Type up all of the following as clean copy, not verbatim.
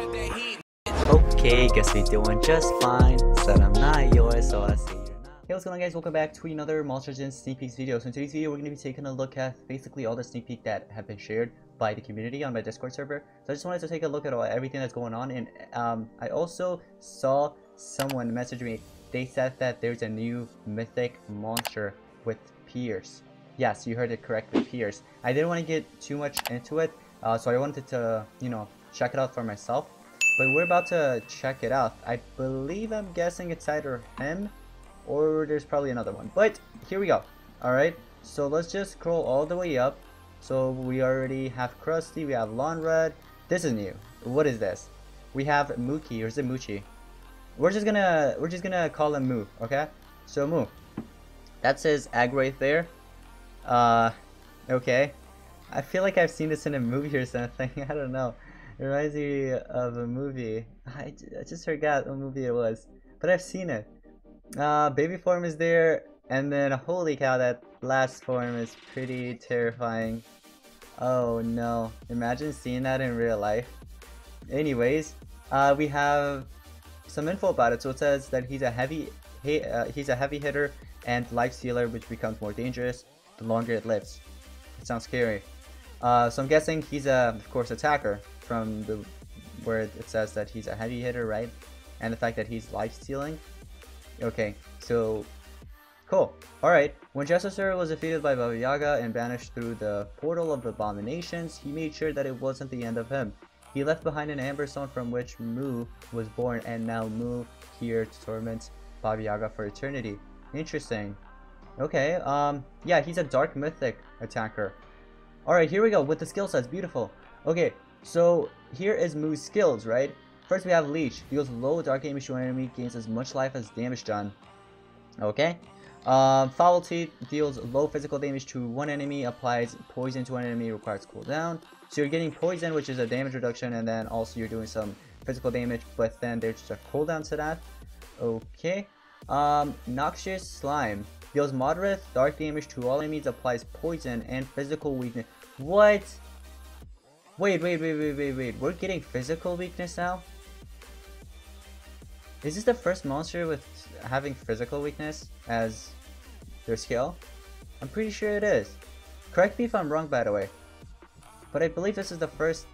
Okay, guess we doing just fine. Said I'm not yours, so I see you're not. Hey, what's going on, guys? Welcome back to another Monster Legends sneak peeks video. So in today's video, we're going to be taking a look at basically all the sneak peek that have been shared by the community on my Discord server. So I just wanted to take a look at everything that's going on, and I also saw someone message me. They said that there's a new mythic monster with Pierce. Yes, you heard it correctly, Pierce. I didn't want to get too much into it, so I wanted to, check it out for myself. But we're about to check it out. I believe, I'm guessing it's either him or there's probably another one. But here we go. Alright, so let's just scroll all the way up. So we already have Krusty, we have Lawn Red. This is new. What is this? We have Mookie, or is it Moochie? We're just gonna call him Moo, okay? So Moo. That's his egg right there. Okay. I feel like I've seen this in a movie or something. I don't know. It reminds me of a movie. I just forgot what movie it was, but I've seen it. Baby form is there, and then holy cow, that last form is pretty terrifying. Oh no, imagine seeing that in real life. Anyways, we have some info about it. So it says that he's a heavy hitter and life stealer, which becomes more dangerous the longer it lives. It sounds scary. So I'm guessing he's of course, attacker, from the where it says that he's a heavy hitter, right? And the fact that he's life stealing. Okay, so cool. Alright, when Jessuser was defeated by Baba Yaga and banished through the portal of abominations, he made sure that it wasn't the end of him. He left behind an amber stone from which Mu was born, and now Mu here to torment Baba Yaga for eternity. Interesting. Okay, yeah, he's a dark mythic attacker. Alright, here we go with the skill sets. Beautiful. Okay, so here is Mu's skills, right? First we have Leech. Deals low dark damage to an enemy, gains as much life as damage done. Okay. Foul Teeth deals low physical damage to one enemy, applies poison to an enemy, requires cooldown. So you're getting poison, which is a damage reduction, and then also you're doing some physical damage, but then there's just a cooldown to that. Okay. Noxious Slime deals moderate dark damage to all enemies, applies poison and physical weakness. What? Wait. We're getting physical weakness now? Is this the first monster with having physical weakness as their skill? I'm pretty sure it is. Correct me if I'm wrong, by the way. But I believe this is the first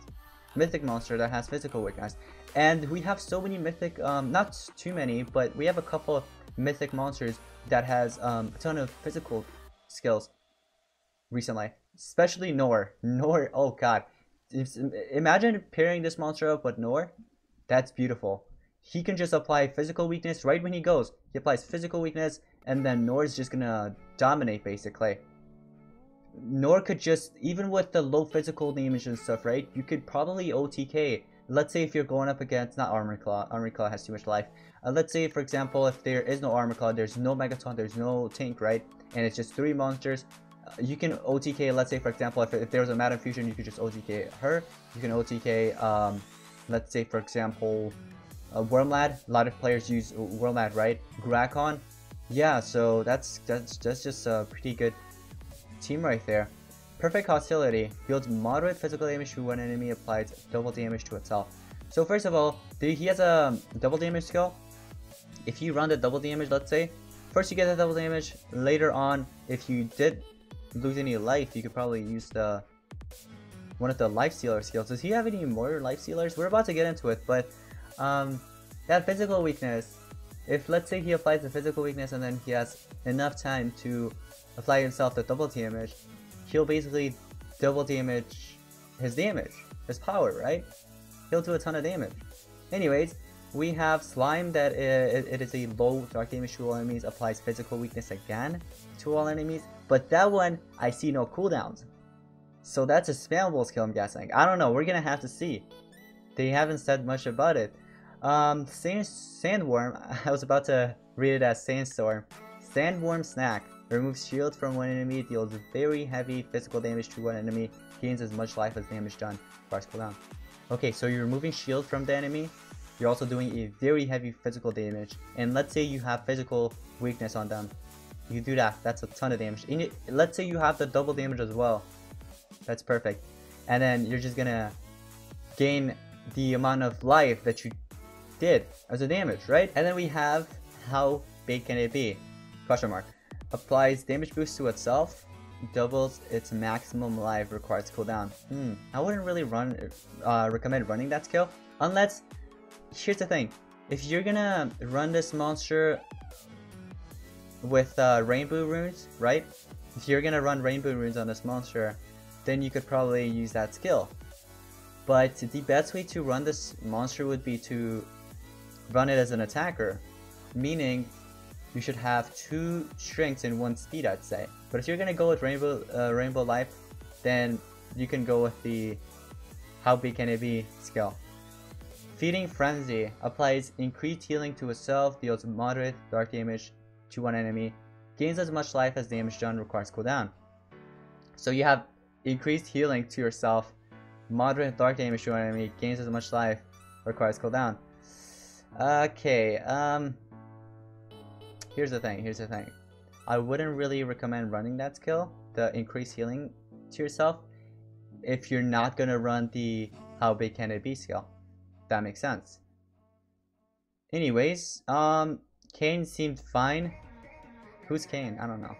mythic monster that has physical weakness. And we have so many mythic, not too many, but we have a couple of mythic monsters that has a ton of physical skills recently. Especially Nor. Nor, oh god. Imagine pairing this monster up with Nor. That's beautiful. He can just apply physical weakness right when he goes. He applies physical weakness, and then Nor is just gonna dominate, basically. Nor could just, even with the low physical damage and stuff, right? You could probably OTK. Let's say if you're going up against, not Armor Claw. Armor Claw has too much life. Let's say, for example, if there is no Armor Claw, there's no Megaton, there's no Tank, right? And it's just 3 monsters. You can OTK, let's say, for example, if there was a Madam Fusion, you could just OTK her. You can OTK, let's say, for example, Wormlad. A lot of players use Wormlad, right? Grakon. Yeah, so that's just a pretty good team right there. Perfect Hostility deals moderate physical damage to one enemy, applies double damage to itself. So first of all, he has a double damage skill. If you run the double damage, let's say, first you get the double damage. Later on, if you did lose any life, you could probably use one of the life stealer skills. Does he have any more life stealers? We're about to get into it, but that physical weakness, if let's say he applies the physical weakness and then he has enough time to apply himself the double damage, he'll basically double damage his power, right? He'll do a ton of damage. Anyways, we have Slime that it is a low dark damage to all enemies, applies physical weakness again to all enemies, but that one I see no cooldowns. So that's a spammable skill, I'm guessing. I don't know, we're gonna have to see. They haven't said much about it. Sandworm, I was about to read it as Sandstorm. Sandworm Snack removes shield from one enemy, deals very heavy physical damage to one enemy, gains as much life as damage done, requires cooldown. Okay, so you're removing shield from the enemy, you're also doing a very heavy physical damage, and let's say you have physical weakness on them. You do that, that's a ton of damage. And let's say you have the double damage as well. That's perfect. And then you're just gonna gain the amount of life that you did as a damage, right? And then we have how big can it be? Question mark. Applies damage boost to itself, doubles its maximum life, requires cooldown. I wouldn't really recommend running that skill unless, here's the thing, if you're gonna run this monster with rainbow runes, right? If you're gonna run rainbow runes on this monster, then you could probably use that skill. But the best way to run this monster would be to run it as an attacker, meaning you should have 2 strengths and 1 speed, I'd say. But if you're gonna go with rainbow life, then you can go with the how big can it be skill. Feeding Frenzy applies increased healing to itself, deals moderate dark damage to one enemy, gains as much life as damage done, requires cooldown. So you have increased healing to yourself, moderate dark damage to one enemy, gains as much life, requires cooldown. Okay, here's the thing. I wouldn't really recommend running that skill, the increased healing to yourself, if you're not gonna run the how big can it be skill. That makes sense. Anyways, Kane seemed fine. Who's Kane? I don't know.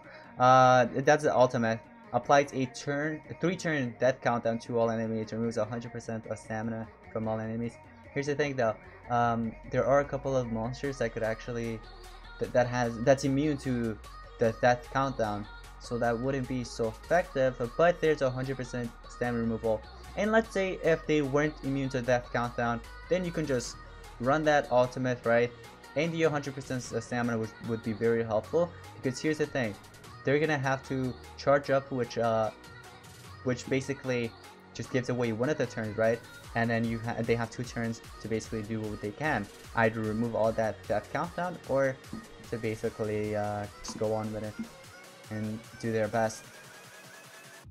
That's the ultimate. Applies a 3-turn death countdown to all enemies. Removes 100% of stamina from all enemies. Here's the thing though. There are a couple of monsters that could actually that's immune to the death countdown, so that wouldn't be so effective. But there's 100% stamina removal. And let's say if they weren't immune to death countdown, then you can just run that ultimate, right? And the 100% stamina would be very helpful, because here's the thing, they're gonna have to charge up, which basically just gives away one of the turns, right? And then they have 2 turns to basically do what they can, either remove all that death countdown or to basically just go on with it and do their best.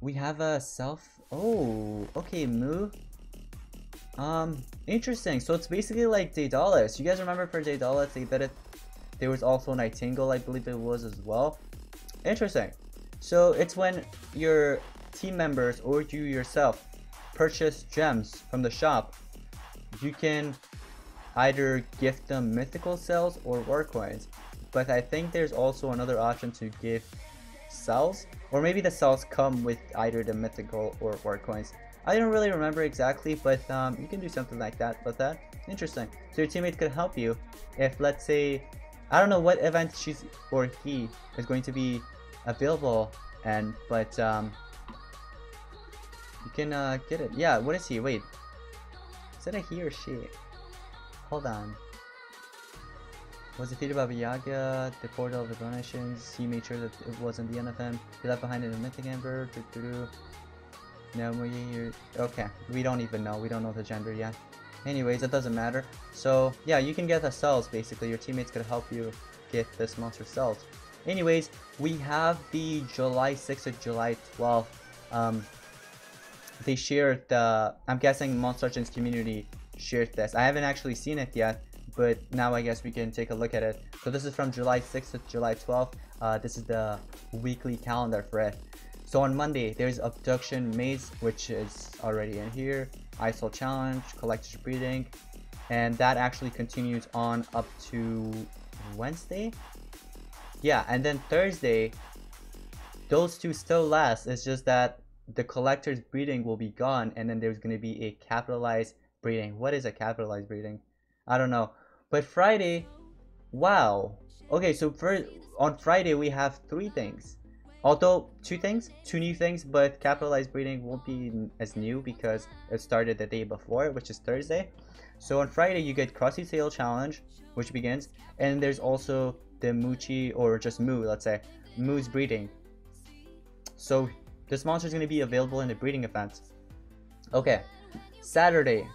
We have a oh, okay, Moo. Interesting. So it's basically like Daedalus. You guys remember for Daedalus, they did it. There was also Nightingale, I believe it was as well. Interesting. So it's when your team members or you yourself purchase gems from the shop, you can either gift them mythical cells or war coins. But I think there's also another option to give cells, or maybe the cells come with either the mythical or war coins. I don't really remember exactly, but you can do something like that. But that interesting. So your teammate could help you if, let's say, I don't know what event she's or he is going to be available, but you can get it. Yeah, what is he? Wait, is it a he or she? Hold on. Was defeated by Yaga, the portal of the donations. He made sure that it wasn't the end of him. He left behind in the Mythic Ember. No, okay, we don't even know. We don't know the gender yet. Anyways, it doesn't matter. So yeah, you can get the cells. Basically, your teammates could help you get this monster cells. Anyways, we have the July 6th or July 12th. They shared the. I'm guessing Monster Legends community shared this. I haven't actually seen it yet, but now I guess we can take a look at it. So this is from July 6th to July 12th. This is the weekly calendar for it. So on Monday, there's Abduction Maze, which is already in here. ISO Challenge, Collector's Breeding, and that actually continues on up to Wednesday. Yeah, and then Thursday, those two still last. It's just that the Collector's Breeding will be gone, and then there's going to be a Capitalized Breeding. What is a Capitalized Breeding? I don't know. But Friday, wow. Okay, so on Friday we have 3 things. Although 2 new things, but Capitalized Breeding won't be as new because it started the day before, which is Thursday. So on Friday you get Crossy Sale Challenge, which begins, and there's also the Moochie, or just Moo, let's say, Moo's Breeding. So this monster is going to be available in the breeding event. Okay, Saturday,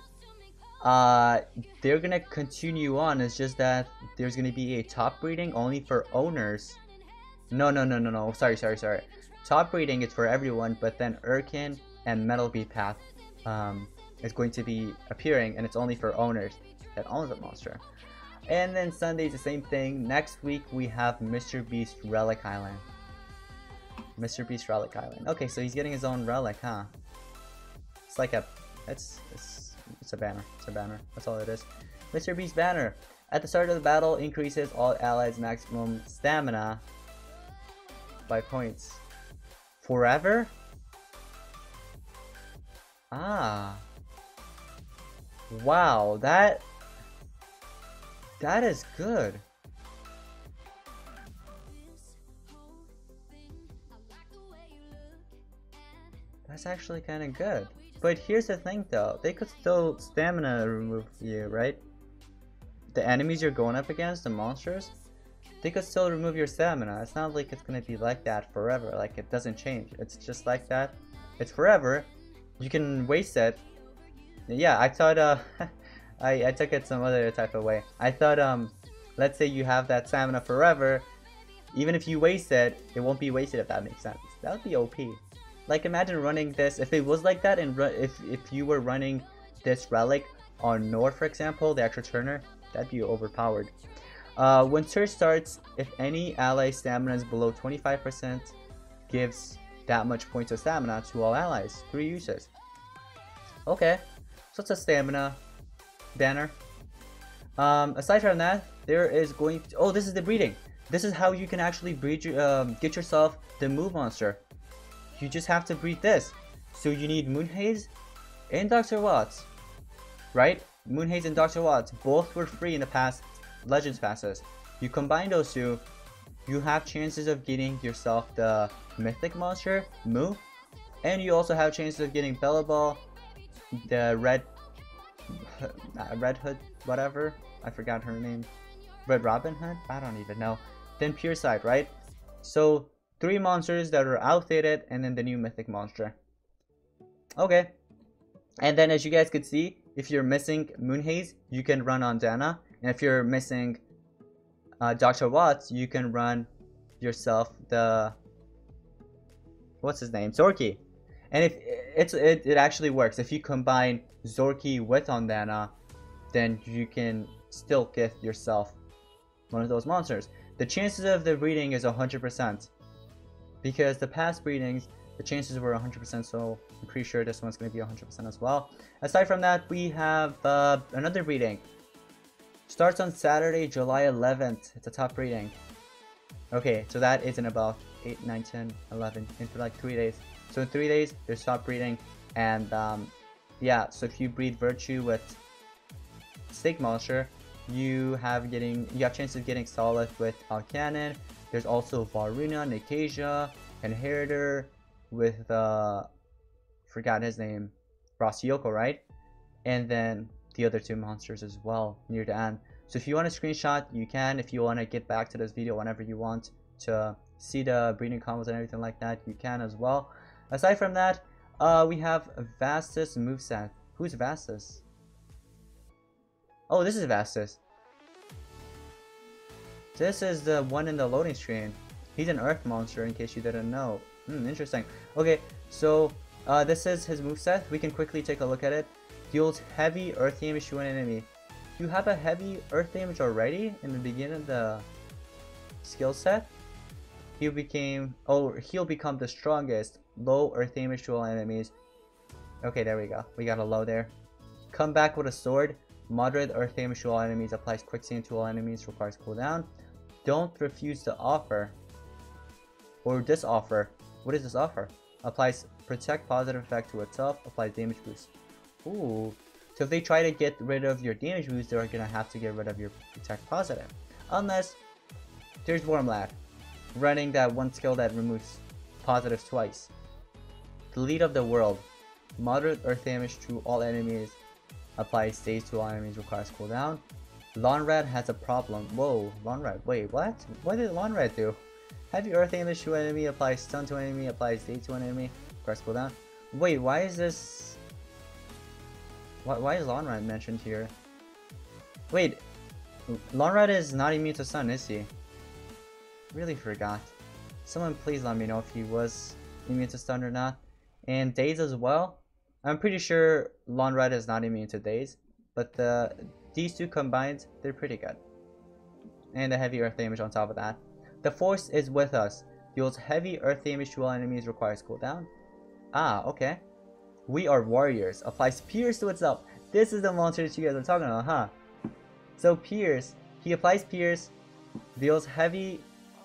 they're going to continue on. It's just that there's going to be a top breeding only for owners. No. Sorry. Top breeding is for everyone, but then Urkin and Metal Beat Path is going to be appearing, and it's only for owners that own the monster. And then Sunday is the same thing. Next week we have Mr. Beast Relic Island. Mr. Beast Relic Island. Okay, so he's getting his own relic, huh? It's like a, it's It's a banner. It's a banner. That's all it is. Mr. B's banner. At the start of the battle, increases all allies' maximum stamina by points. Forever? Ah. Wow, that is good. That's actually kind of good. But here's the thing though, they could still stamina remove you, right? The enemies you're going up against, the monsters, they could still remove your stamina. It's not like it's gonna be like that forever, like it doesn't change. It's just like that. It's forever. You can waste it. Yeah, I thought I took it some other type of way. I thought let's say you have that stamina forever, even if you waste it, it won't be wasted, if that makes sense. That would be OP. Like imagine running this, if it was like that, and if you were running this relic on Nord, for example, the extra turner, that'd be overpowered. When search starts, if any ally stamina is below 25%, gives that much points of stamina to all allies. 3 uses. Okay, so it's a stamina banner. Aside from that, there is going to, oh, this is the breeding. This is how you can actually breed get yourself the move monster. You just have to breed this. So you need Moonhaze and Dr. Watts, right? Moonhaze and Dr. Watts both were free in the past Legends passes. You combine those two, you have chances of getting yourself the Mythic monster, Moo, and you also have chances of getting Bella Ball, the Red Hood, whatever, I forgot her name, Red Robin Hood? I don't even know. Then Pure Side, right? So 3 monsters that are outdated, and then the new Mythic monster. Okay. And then as you guys could see, if you're missing Moonhaze, you can run on Dana. And if you're missing Dr. Watts, you can run yourself the... what's his name? Zorky. And if it actually works. If you combine Zorky with Ondana, then you can still get yourself one of those monsters. The chances of the breeding is 100%. Because the past breedings, the chances were 100%, so I'm pretty sure this one's going to be 100% as well. Aside from that, we have another breeding. Starts on Saturday, July 11th. It's a top breeding. Okay, so that is in about 8, 9, 10, 11, in for like 3 days. So in 3 days, there's top breeding. And yeah, so if you breed Virtue with Snake Monster, you have chances of getting Solid with Cannon. There's also Varuna, Nikasia, Inheritor with forgot his name, Rossyoko, right? And then the other 2 monsters as well near the end. So if you want to screenshot, you can. If you want to get back to this video whenever you want to see the breeding combos and everything like that, you can as well. Aside from that, we have Vastus moveset. Who's Vastus? Oh, this is Vastus. This is the one in the loading screen. He's an earth monster, in case you didn't know. Interesting. Okay, so this is his moveset. We can quickly take a look at it. Deals heavy earth damage to an enemy. You have a heavy earth damage already in the beginning of the skill set. He'll become the strongest. Low earth damage to all enemies. Okay, there we go. We got a low there. Come back with a sword. Moderate earth damage to all enemies. Applies quicksand to all enemies. Requires cooldown. Don't refuse the offer. Or this offer. What is this offer? Applies protect positive effect to itself. Applies damage boost. Ooh. So if they try to get rid of your damage boost, they're gonna have to get rid of your protect positive. Unless there's Wormlad, running that one skill that removes positives twice. The lead of the world. Moderate earth damage to all enemies. Applies stays to all enemies. Requires cooldown. Lawnrat has a problem. Whoa, Lawnrat. Wait, what? What did Lawnrat do? Heavy earth damage to an enemy. Applies stun to an enemy. Applies stay to an enemy. Requires cooldown. Wait, why is this? Why is Lawnrat mentioned here? Wait, Lawnrat is not immune to stun, is he? Really forgot. Someone please let me know if he was immune to stun or not. And daze as well. I'm pretty sure Lawnrat is not immune to daze, but these 2 combined, they're pretty good. And the heavy earth damage on top of that. The force is with us. Deals heavy earth damage to all enemies. Requires cooldown. Ah, okay. We are warriors. Applies pierce to itself. This is the monster that you guys are talking about, huh? So Pierce, he applies Pierce, deals heavy,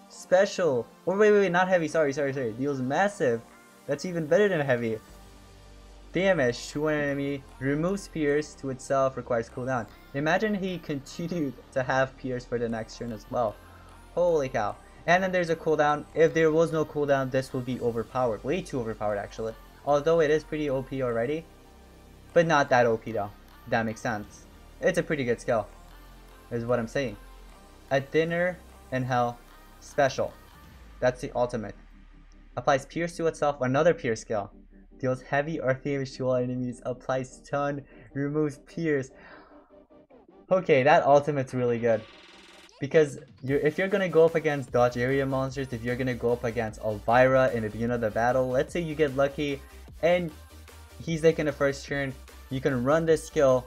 special, or wait, not heavy, sorry, deals massive, that's even better than heavy, damage to an enemy, removes Pierce to itself, requires cooldown. Imagine he continued to have Pierce for the next turn as well. Holy cow. And then there's a cooldown. If there was no cooldown, this will be overpowered. Way too overpowered, actually. Although it is pretty OP already. But not that OP though. That makes sense. It's a pretty good skill, is what I'm saying. A Dinner in Hell special. That's the ultimate. Applies Pierce to itself, another Pierce skill. Deals heavy earth damage to all enemies. Applies stun, removes Pierce. Okay, that ultimate's really good. Because if you're gonna go up against dodge area monsters, if you're gonna go up against Elvira in the beginning of the battle, let's say you get lucky and he's like in the first turn, you can run this skill,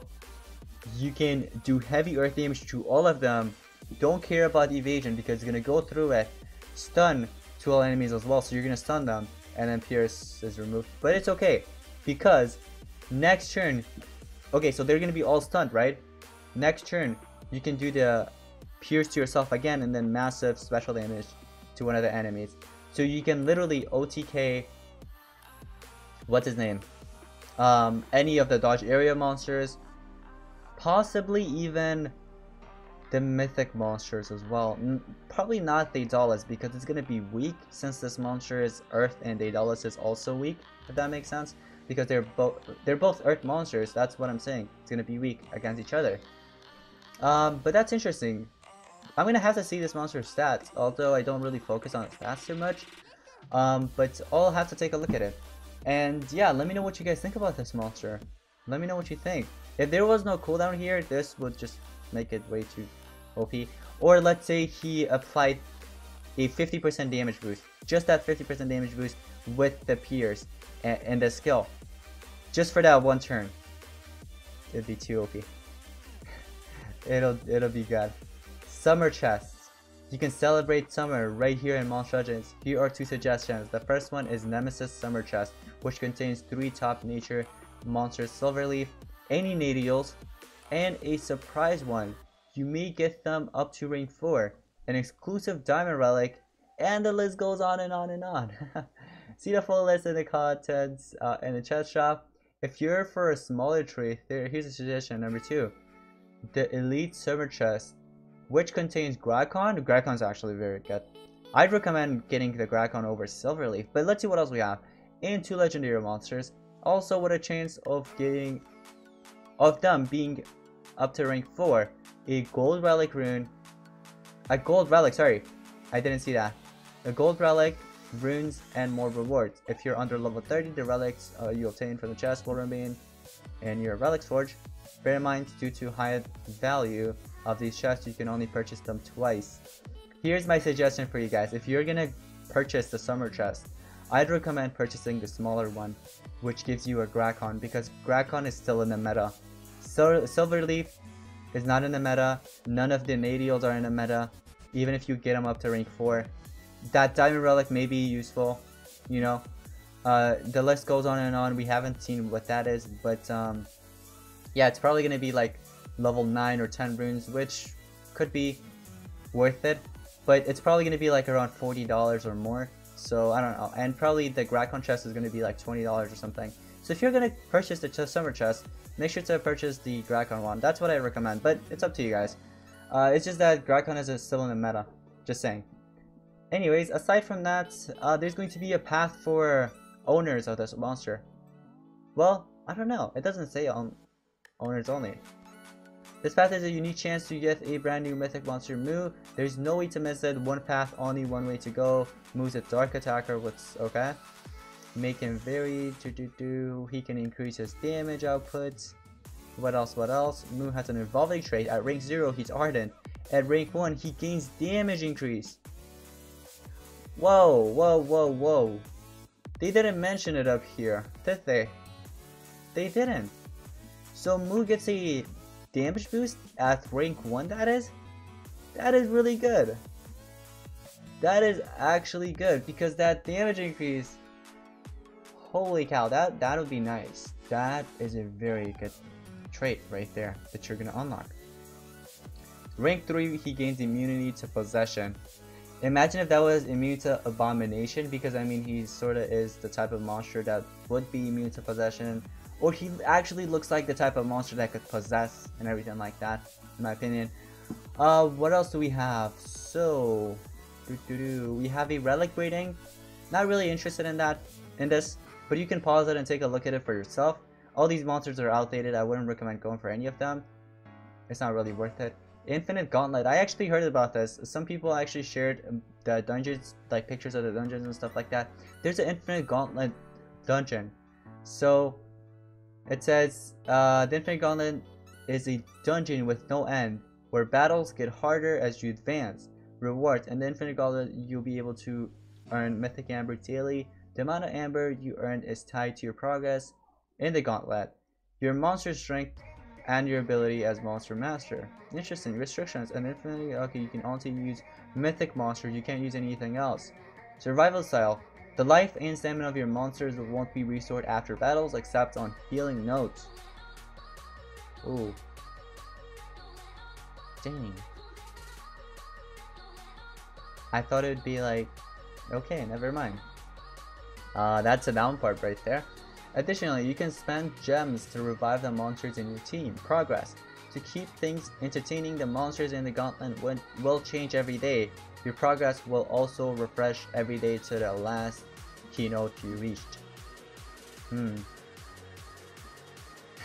you can do heavy earth damage to all of them, don't care about evasion because you're gonna go through it, stun to all enemies as well, so you're gonna stun them, and then Pierce is removed. But it's okay, because next turn, okay, so they're gonna be all stunned, right? Next turn, you can do the Pierce to yourself again and then massive special damage to one of the enemies. So you can literally OTK, what's his name? Any of the dodge area monsters, possibly even the mythic monsters as well. Probably not Daedalus because it's gonna be weak since this monster is earth and Daedalus is also weak, if that makes sense. Because they're both earth monsters, that's what I'm saying. It's gonna be weak against each other. But that's interesting. I'm gonna have to see this monster's stats, although I don't really focus on its stats too much. But I'll have to take a look at it. And yeah, let me know what you guys think about this monster. Let me know what you think. If there was no cooldown here, this would just make it way too OP. Or let's say he applied a 50% damage boost. Just that 50% damage boost with the Pierce and the skill. Just for that one turn. It'd be too OP. It'll be good. Summer chests. You can celebrate summer right here in Monster Legends. Here are two suggestions. The first one is Nemesis Summer Chest, which contains 3 top nature monsters, Silverleaf, any Nadials, and a surprise one. You may get them up to rank 4, an exclusive diamond relic, and the list goes on and on and on. See the full list in the contents in the chat shop. If you're for a smaller tree, here's a suggestion number 2. The Elite Summer Chest, which contains Grakon. Grakon's actually very good. I'd recommend getting the Grakon over Silverleaf, but let's see what else we have. And 2 legendary monsters, also with a chance of them being up to rank 4. A gold relic rune, a gold relic, sorry, I didn't see that. A gold relic, runes, and more rewards. If you're under level 30, the relics you obtain from the chest will remain in your relics forge. Bear in mind, due to high value of these chests, you can only purchase them twice. Here's my suggestion for you guys. If you're gonna purchase the summer chest, I'd recommend purchasing the smaller one, which gives you a Grakon, because Grakon is still in the meta. Silverleaf is not in the meta. None of the Nadials are in the meta, even if you get them up to rank 4. That diamond relic may be useful, you know. The list goes on and on. We haven't seen what that is, but yeah, it's probably gonna be like level 9 or 10 runes, which could be worth it, but it's probably gonna be like around $40 or more. So I don't know, and probably the Grakon chest is gonna be like $20 or something. So if you're gonna purchase the summer chest, make sure to purchase the Grakon one. That's what I recommend, but it's up to you guys. It's just that Grakon is still in the meta, just saying. Anyways, aside from that, there's going to be a path for owners of this monster. Well, I don't know, it doesn't say on owners only. This path is a unique chance to get a brand new mythic monster Moo. There's no way to miss it. One path, only one way to go. Moo's a dark attacker. What's okay? Make him very he can increase his damage output. What else? What else? Moo has an evolving trait. At rank 0, he's ardent. At rank 1, he gains damage increase. Whoa, whoa, whoa, whoa. They didn't mention it up here, did they? They didn't. So Moo gets a damage boost at rank 1, that is really good. That is actually good, because that damage increase, holy cow, that would be nice. That is a very good trait right there that you're gonna unlock. Rank 3, he gains immunity to possession. Imagine if that was immune to abomination, because I mean he sorta is the type of monster that would be immune to possession, or he actually looks like the type of monster that could possess and everything like that, in my opinion. What else do we have? So, we have a relic rating. Not really interested in this, but you can pause it and take a look at it for yourself. All these monsters are outdated. I wouldn't recommend going for any of them. It's not really worth it. Infinite Gauntlet. I actually heard about this. Some people actually shared the dungeons, like pictures of the dungeons and stuff like that. There's an Infinite Gauntlet dungeon. So, it says, the Infinite Gauntlet is a dungeon with no end, where battles get harder as you advance. Rewards. In the Infinite Gauntlet, you'll be able to earn Mythic Amber daily. The amount of Amber you earn is tied to your progress in the Gauntlet, your monster strength, and your ability as Monster Master. Interesting. Restrictions. And infinitely, okay, you can only use Mythic monsters. You can't use anything else. Survival style. The life and stamina of your monsters won't be restored after battles except on healing notes. Ooh. Dang. I thought it would be like, okay, never mind. That's a down part right there. Additionally, you can spend gems to revive the monsters in your team. Progress. To keep things entertaining, the monsters in the Gauntlet will change every day. Your progress will also refresh every day to the last keynote you reached.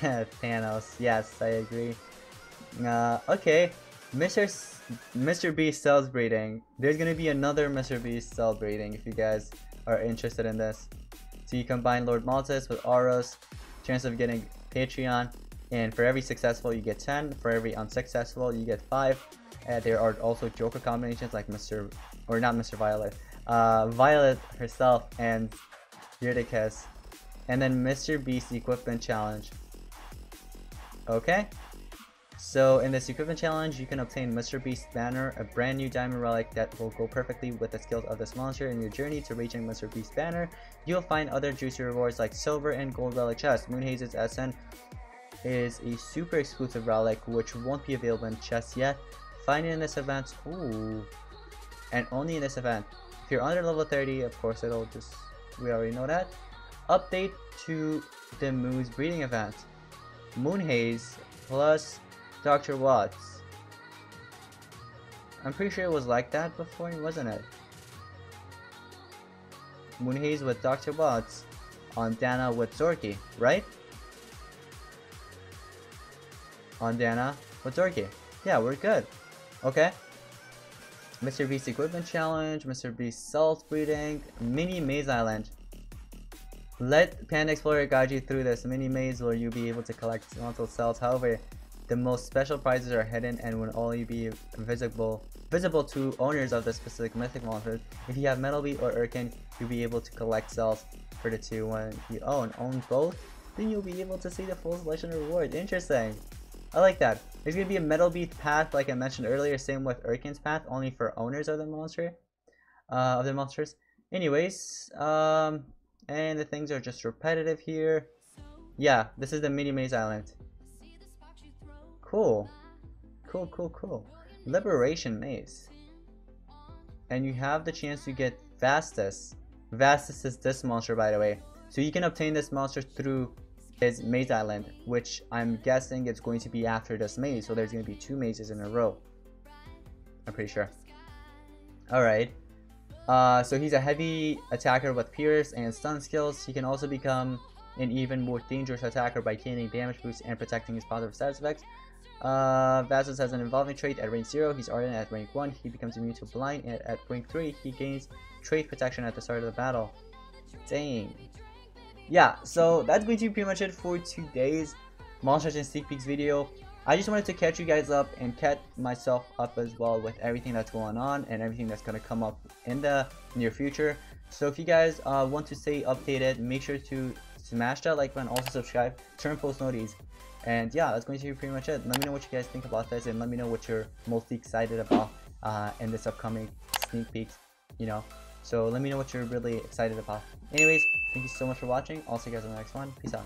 Thanos. Yes, I agree. Okay. Mr. Beast cells breeding. There's gonna be another Mr. Beast cell breeding if you guys are interested in this. So you combine Lord Malthus with Auros, chance of getting Patreon, and for every successful you get 10, for every unsuccessful you get 5. There are also Joker combinations like Violet, Violet herself and Eutychus, and then Mr. Beast Equipment Challenge. Okay? So in this equipment challenge, you can obtain Mr. Beast's banner, a brand new diamond relic that will go perfectly with the skills of this monster. In your journey to reaching Mr. Beast's banner, you'll find other juicy rewards like silver and gold relic chests. Moonhaze's SN is a super exclusive relic which won't be available in chests yet. Find it in this event, and only in this event. If you're under level 30, of course we already know that. Update to the Moon's breeding event. Moonhaze plus Dr. Watts. I'm pretty sure it was like that before, wasn't it? Moonhaze with Dr. Watts on Dana with Zorky, right? On Dana with Zorky. Yeah, we're good. Okay. Mr. Beast Equipment Challenge, Mr. Beast Self Breeding, Mini Maze Island. Let Panda Explorer guide you through this mini maze where you'll be able to collect multiple cells. However, the most special prizes are hidden and will only be visible to owners of the specific mythic monsters. If you have Metal Beat or Urkin, you'll be able to collect cells for the two. When you own both, then you'll be able to see the full selection of rewards. Interesting. I like that. There's gonna be a Metal Beat path, like I mentioned earlier. Same with Urkin's path, only for owners of the monsters. Anyways, and the things are just repetitive here. Yeah, this is the mini maze island. Cool. Liberation maze. And you have the chance to get Vastus. Vastus is this monster, by the way. So you can obtain this monster through his maze island, which I'm guessing it's going to be after this maze. So there's going to be 2 mazes in a row. I'm pretty sure. Alright. So he's a heavy attacker with Pierce and stun skills. He can also become an even more dangerous attacker by gaining damage boost and protecting his positive side effects. Vastus has an evolving trait at rank 0. He's Ardent at rank 1. He becomes immune to blind, and at rank 3 he gains trait protection at the start of the battle. Dang. Yeah, so that's going to be pretty much it for today's Monsters and Sneak Peeks video. I just wanted to catch you guys up and catch myself up as well with everything that's going on and everything that's going to come up in the near future. So if you guys want to stay updated, make sure to smash that like button, also subscribe, turn post notifications. And yeah, that's going to be pretty much it. Let me know what you guys think about this, and let me know what you're mostly excited about in this upcoming sneak peeks, you know. So let me know what you're really excited about. Anyways, thank you so much for watching. I'll see you guys in the next one. Peace out.